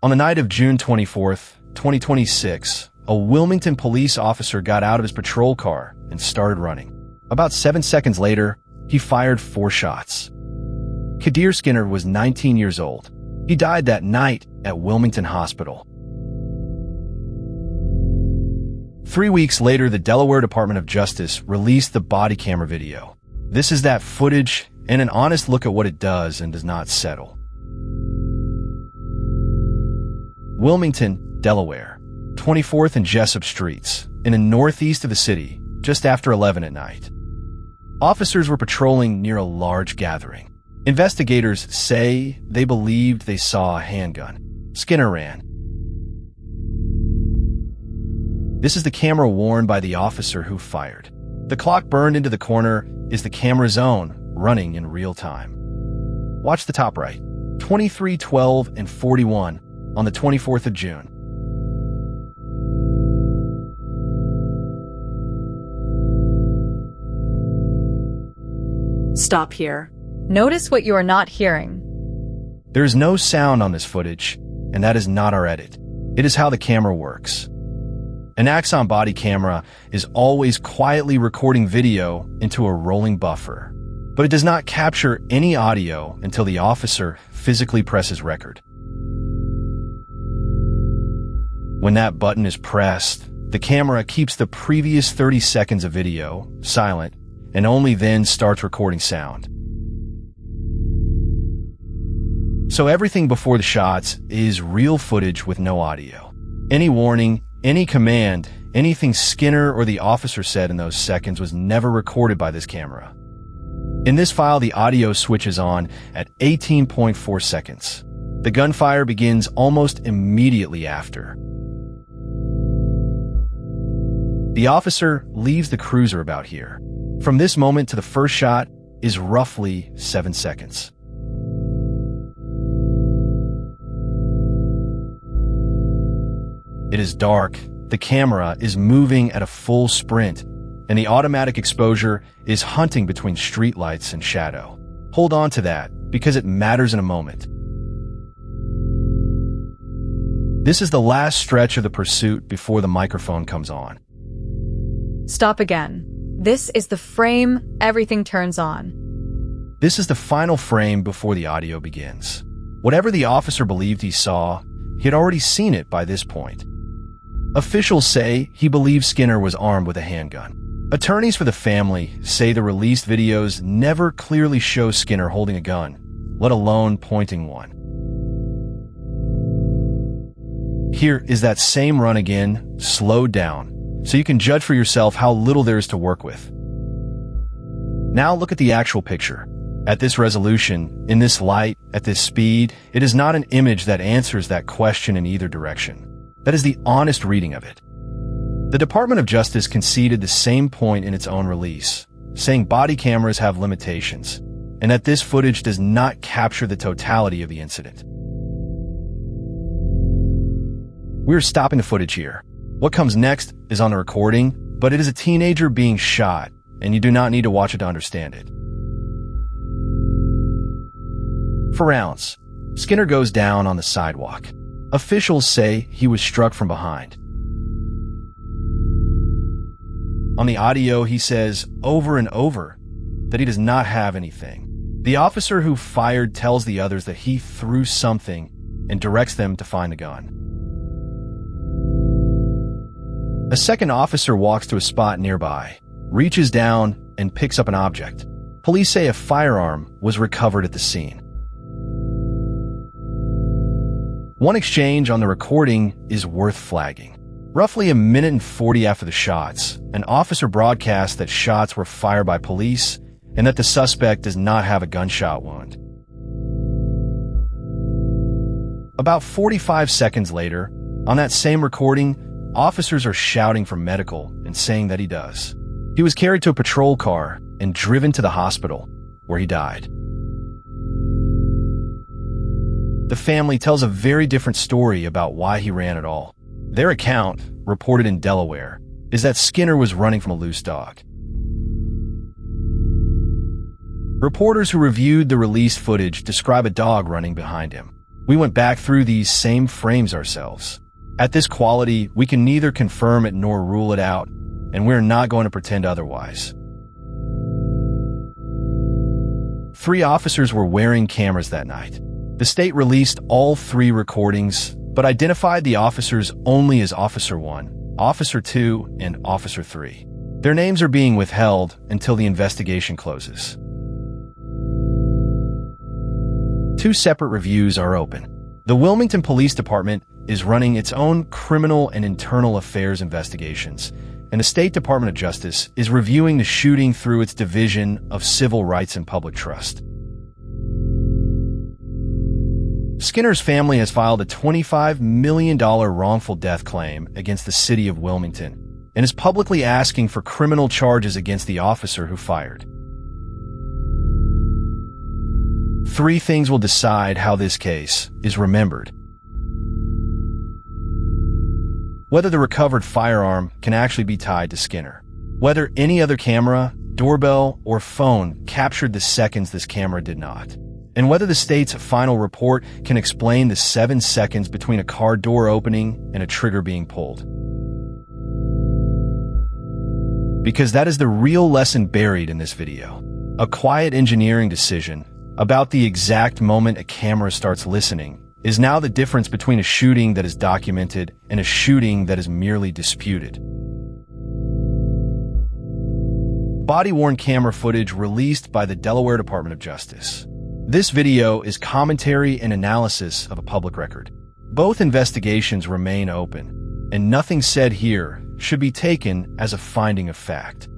On the night of June 24th, 2026, a Wilmington police officer got out of his patrol car and started running. About 7 seconds later, he fired 4 shots. Kadir Skinner was 19 years old. He died that night at Wilmington Hospital. 3 weeks later, the Delaware Department of Justice released the body camera video. This is that footage and an honest look at what it does and does not settle. Wilmington, Delaware, 24th and Jessup streets, in the northeast of the city, just after 11 at night. Officers were patrolling near a large gathering. Investigators say they believed they saw a handgun. Skinner ran. This is the camera worn by the officer who fired. The clock burned into the corner is the camera's own, running in real time. Watch the top right. 23, 12, and 41 on the 24th of June. Stop here. Notice what you are not hearing. There is no sound on this footage, and that is not our edit. It is how the camera works. An Axon body camera is always quietly recording video into a rolling buffer, but it does not capture any audio until the officer physically presses record. When that button is pressed, the camera keeps the previous 30 seconds of video silent and only then starts recording sound. So everything before the shots is real footage with no audio. Any warning, any command, anything Skinner or the officer said in those seconds was never recorded by this camera. In this file, the audio switches on at 18.4 seconds. The gunfire begins almost immediately after. The officer leaves the cruiser about here. From this moment to the first shot is roughly 7 seconds. It is dark, the camera is moving at a full sprint, and the automatic exposure is hunting between streetlights and shadow. Hold on to that, because it matters in a moment. This is the last stretch of the pursuit before the microphone comes on. Stop again. This is the frame everything turns on. This is the final frame before the audio begins. Whatever the officer believed he saw, he had already seen it by this point. Officials say he believes Skinner was armed with a handgun. Attorneys for the family say the released videos never clearly show Skinner holding a gun, let alone pointing one. Here is that same run again, slowed down, so you can judge for yourself how little there is to work with. Now look at the actual picture. At this resolution, in this light, at this speed, it is not an image that answers that question in either direction. That is the honest reading of it. The Department of Justice conceded the same point in its own release, saying body cameras have limitations, and that this footage does not capture the totality of the incident. We're stopping the footage here. What comes next is on the recording, but it is a teenager being shot, and you do not need to watch it to understand it. For rounds, Skinner goes down on the sidewalk. Officials say he was struck from behind. On the audio, he says over and over that he does not have anything. The officer who fired tells the others that he threw something and directs them to find the gun. A second officer walks to a spot nearby, reaches down, and picks up an object. Police say a firearm was recovered at the scene. One exchange on the recording is worth flagging. Roughly 1 minute and 40 after the shots, an officer broadcasts that shots were fired by police and that the suspect does not have a gunshot wound. About 45 seconds later, on that same recording, officers are shouting for medical and saying that he does. He was carried to a patrol car and driven to the hospital, where he died. The family tells a very different story about why he ran at all. Their account, reported in Delaware, is that Skinner was running from a loose dog. Reporters who reviewed the released footage describe a dog running behind him. We went back through these same frames ourselves. At this quality, we can neither confirm it nor rule it out, and we're not going to pretend otherwise. 3 officers were wearing cameras that night. The state released all 3 recordings, but identified the officers only as Officer 1, Officer 2, and Officer 3. Their names are being withheld until the investigation closes. 2 separate reviews are open. The Wilmington Police Department is running its own criminal and internal affairs investigations, and the State Department of Justice is reviewing the shooting through its Division of Civil Rights and Public Trust. Skinner's family has filed a $25 million wrongful death claim against the city of Wilmington and is publicly asking for criminal charges against the officer who fired. 3 things will decide how this case is remembered. Whether the recovered firearm can actually be tied to Skinner. Whether any other camera, doorbell, or phone captured the seconds this camera did not. And whether the state's final report can explain the 7 seconds between a car door opening and a trigger being pulled. Because that is the real lesson buried in this video. A quiet engineering decision about the exact moment a camera starts listening is now the difference between a shooting that is documented and a shooting that is merely disputed. Body-worn camera footage released by the Delaware Department of Justice. This video is commentary and analysis of a public record. Both investigations remain open, and nothing said here should be taken as a finding of fact.